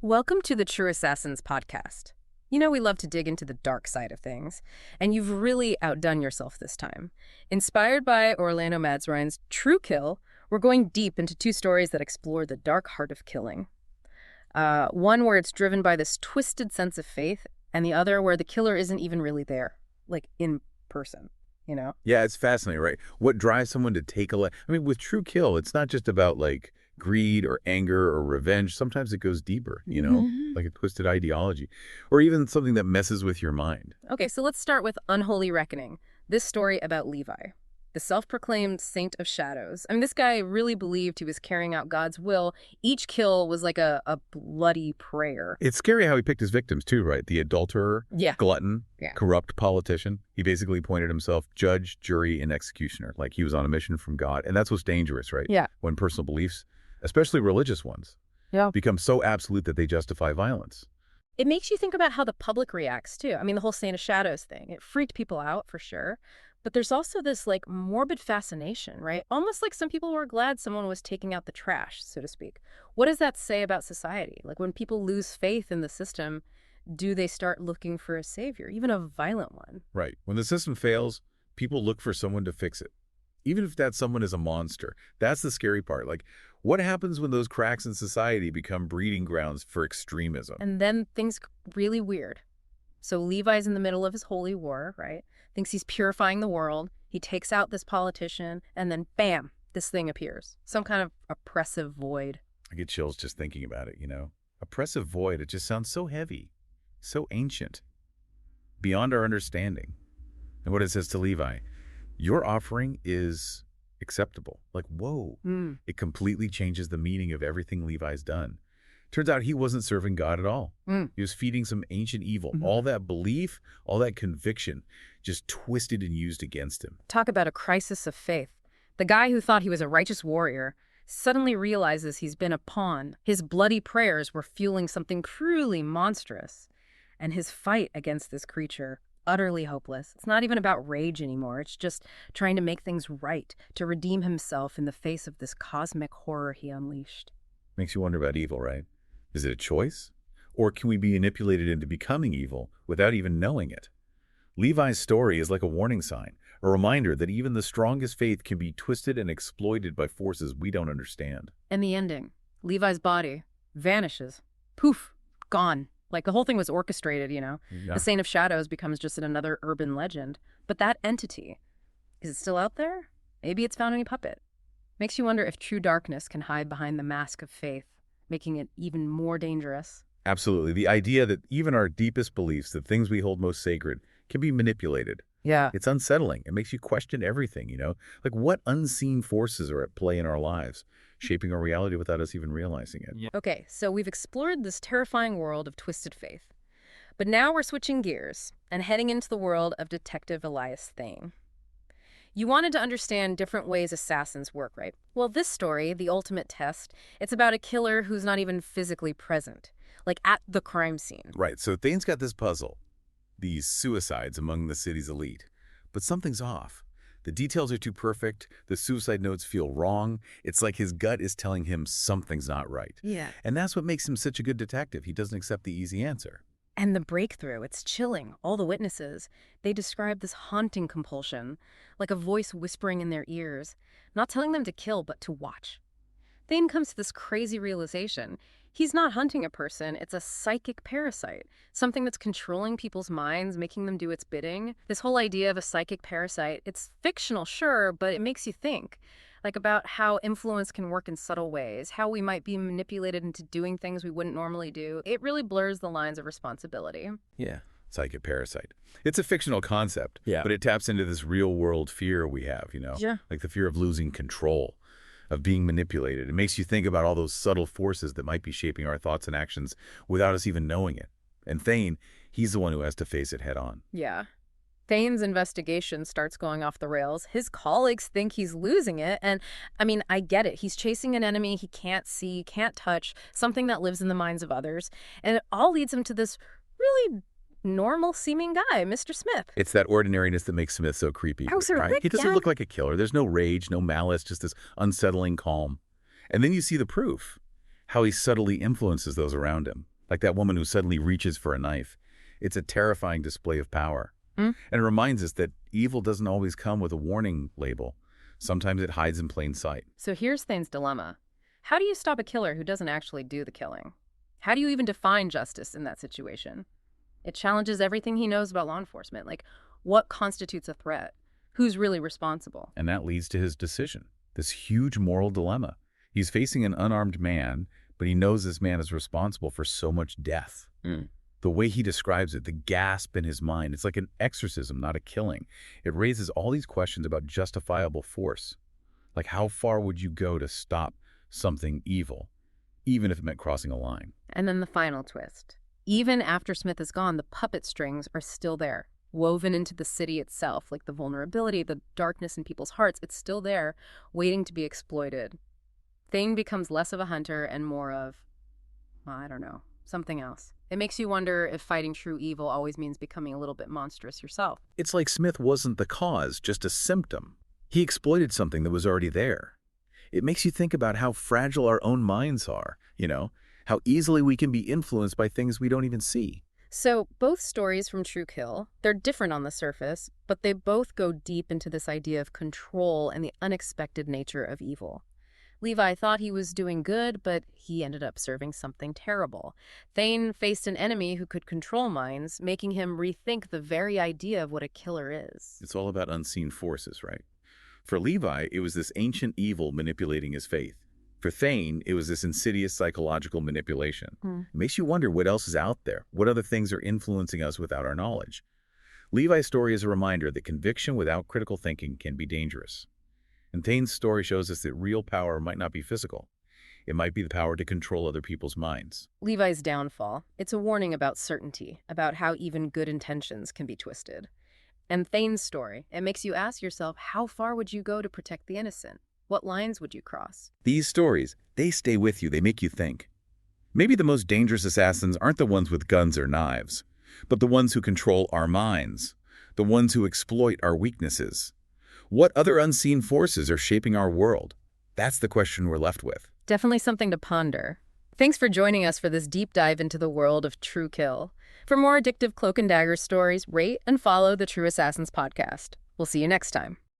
Welcome to the True Assassins podcast. You know, we love to dig into the dark side of things, and you've really outdone yourself this time. Inspired by Orlando Madsrine's True Kill, we're going deep into two stories that explore the dark heart of killing. One where it's driven by this twisted sense of faith, and the other where the killer isn't even really there, like in person, you know? Yeah, it's fascinating, right? What drives someone to take a life? I mean, with True Kill, it's not just about like greed or anger or revenge. Sometimes it goes deeper, like a twisted ideology or even something that messes with your mind. Okay, so let's start with Unholy Reckoning, this story about Levi, the self-proclaimed saint of shadows. I mean, this guy really believed he was carrying out God's will. Each kill was like a bloody prayer. It's scary how he picked his victims too, right? The adulterer, Yeah. glutton, Yeah. corrupt politician. He basically appointed himself judge, jury, and executioner, like he was on a mission from God. And that's what's dangerous, right? Yeah. When personal beliefs, especially religious ones, Yeah. become so absolute that they justify violence. It makes you think about how the public reacts, too. I mean, the whole Saint of Shadows thing, it freaked people out for sure. But there's also this, like, morbid fascination, right? Almost like some people were glad someone was taking out the trash, so to speak. What does that say about society? Like, when people lose faith in the system, do they start looking for a savior, even a violent one? Right. When the system fails, people look for someone to fix it. Even if that someone is a monster. That's the scary part. Like, what happens when those cracks in society become breeding grounds for extremism? And then things get really weird. So Levi's in the middle of his holy war, right? Thinks he's purifying the world. He takes out this politician, and then bam, this thing appears. Some kind of oppressive void. I get chills just thinking about it. Oppressive void, it just sounds so heavy, so ancient, beyond our understanding. And what it says to Levi, your offering is acceptable. Like, whoa. It completely changes the meaning of everything Levi's done. Turns out he wasn't serving God at all. He was feeding some ancient evil. All that belief, all that conviction, just twisted and used against him. Talk about a crisis of faith. The guy who thought he was a righteous warrior suddenly realizes he's been a pawn. His bloody prayers were fueling something cruelly monstrous. And his fight against this creature, utterly hopeless. It's not even about rage anymore. It's just trying to make things right, to redeem himself in the face of this cosmic horror he unleashed. Makes you wonder about evil, right? Is it a choice? Or can we be manipulated into becoming evil without even knowing it? Levi's story is like a warning sign, a reminder that even the strongest faith can be twisted and exploited by forces we don't understand. And the ending, Levi's body vanishes. Poof, gone. Like the whole thing was orchestrated, Yeah. The Saint of Shadows becomes just another urban legend. But that entity, is it still out there? Maybe it's found in a puppet. Makes you wonder if true darkness can hide behind the mask of faith, making it even more dangerous. Absolutely. The idea that even our deepest beliefs, the things we hold most sacred, can be manipulated. Yeah. It's unsettling. It makes you question everything, Like what unseen forces are at play in our lives, shaping our reality without us even realizing it. Yeah. Okay, so we've explored this terrifying world of twisted faith. But now we're switching gears and heading into the world of Detective Elias Thane. You wanted to understand different ways assassins work, right? Well, this story, The Ultimate Test, it's about a killer who's not even physically present, like at the crime scene. Right, so Thane's got this puzzle, these suicides among the city's elite. But something's off. The details are too perfect. The suicide notes feel wrong. It's like his gut is telling him something's not right. Yeah. And that's what makes him such a good detective. He doesn't accept the easy answer. And the breakthrough, it's chilling. All the witnesses, they describe this haunting compulsion, like a voice whispering in their ears, not telling them to kill, but to watch. Thane comes to this crazy realization. He's not hunting a person, it's a psychic parasite, something that's controlling people's minds, making them do its bidding. This whole idea of a psychic parasite, it's fictional, sure, but it makes you think. Like about how influence can work in subtle ways, how we might be manipulated into doing things we wouldn't normally do. It really blurs the lines of responsibility. Yeah. Psychic parasite. It's a fictional concept, Yeah. but it taps into this real-world fear we have, Yeah. Like the fear of losing control, of being manipulated. It makes you think about all those subtle forces that might be shaping our thoughts and actions without us even knowing it. And Thane, he's the one who has to face it head on. Yeah. Thane's investigation starts going off the rails. His colleagues think he's losing it. And, I mean, I get it. He's chasing an enemy he can't see, can't touch, something that lives in the minds of others. And it all leads him to this really normal-seeming guy, Mr. Smith. It's that ordinariness that makes Smith so creepy. Oh, sir, right? Rick, He doesn't yeah. look like a killer. There's no rage, no malice, just this unsettling calm. And then you see the proof. how he subtly influences those around him, like that woman who suddenly reaches for a knife. It's a terrifying display of power. Mm. And it reminds us that evil doesn't always come with a warning label. Sometimes it hides in plain sight. So here's Thane's dilemma. How do you stop a killer who doesn't actually do the killing? How do you even define justice in that situation? It challenges everything he knows about law enforcement, like what constitutes a threat? Who's really responsible? And that leads to his decision, this huge moral dilemma. He's facing an unarmed man, but he knows this man is responsible for so much death. The way he describes it, the gasp in his mind, it's like an exorcism, not a killing. It raises all these questions about justifiable force. Like, how far would you go to stop something evil, even if it meant crossing a line? And then the final twist. Even after Smith is gone, the puppet strings are still there, woven into the city itself, like the vulnerability, the darkness in people's hearts. It's still there, waiting to be exploited. Thane becomes less of a hunter and more of, well, I don't know, something else. It makes you wonder if fighting true evil always means becoming a little bit monstrous yourself. It's like Smith wasn't the cause, just a symptom. He exploited something that was already there. It makes you think about how fragile our own minds are, how easily we can be influenced by things we don't even see. So both stories from True Kill, they're different on the surface, but they both go deep into this idea of control and the unexpected nature of evil. Levi thought he was doing good, but he ended up serving something terrible. Thane faced an enemy who could control minds, making him rethink the very idea of what a killer is. It's all about unseen forces, right? For Levi, it was this ancient evil manipulating his faith. For Thane, it was this insidious psychological manipulation. It makes you wonder what else is out there, what other things are influencing us without our knowledge. Levi's story is a reminder that conviction without critical thinking can be dangerous. And Thane's story shows us that real power might not be physical. It might be the power to control other people's minds. Levi's downfall, it's a warning about certainty, about how even good intentions can be twisted. And Thane's story, it makes you ask yourself, how far would you go to protect the innocent? What lines would you cross? These stories, they stay with you, they make you think. Maybe the most dangerous assassins aren't the ones with guns or knives, but the ones who control our minds, the ones who exploit our weaknesses. What other unseen forces are shaping our world? That's the question we're left with. Definitely something to ponder. Thanks for joining us for this deep dive into the world of True Kill. For more addictive Cloak and Dagger stories, rate and follow the True Assassins podcast. We'll see you next time.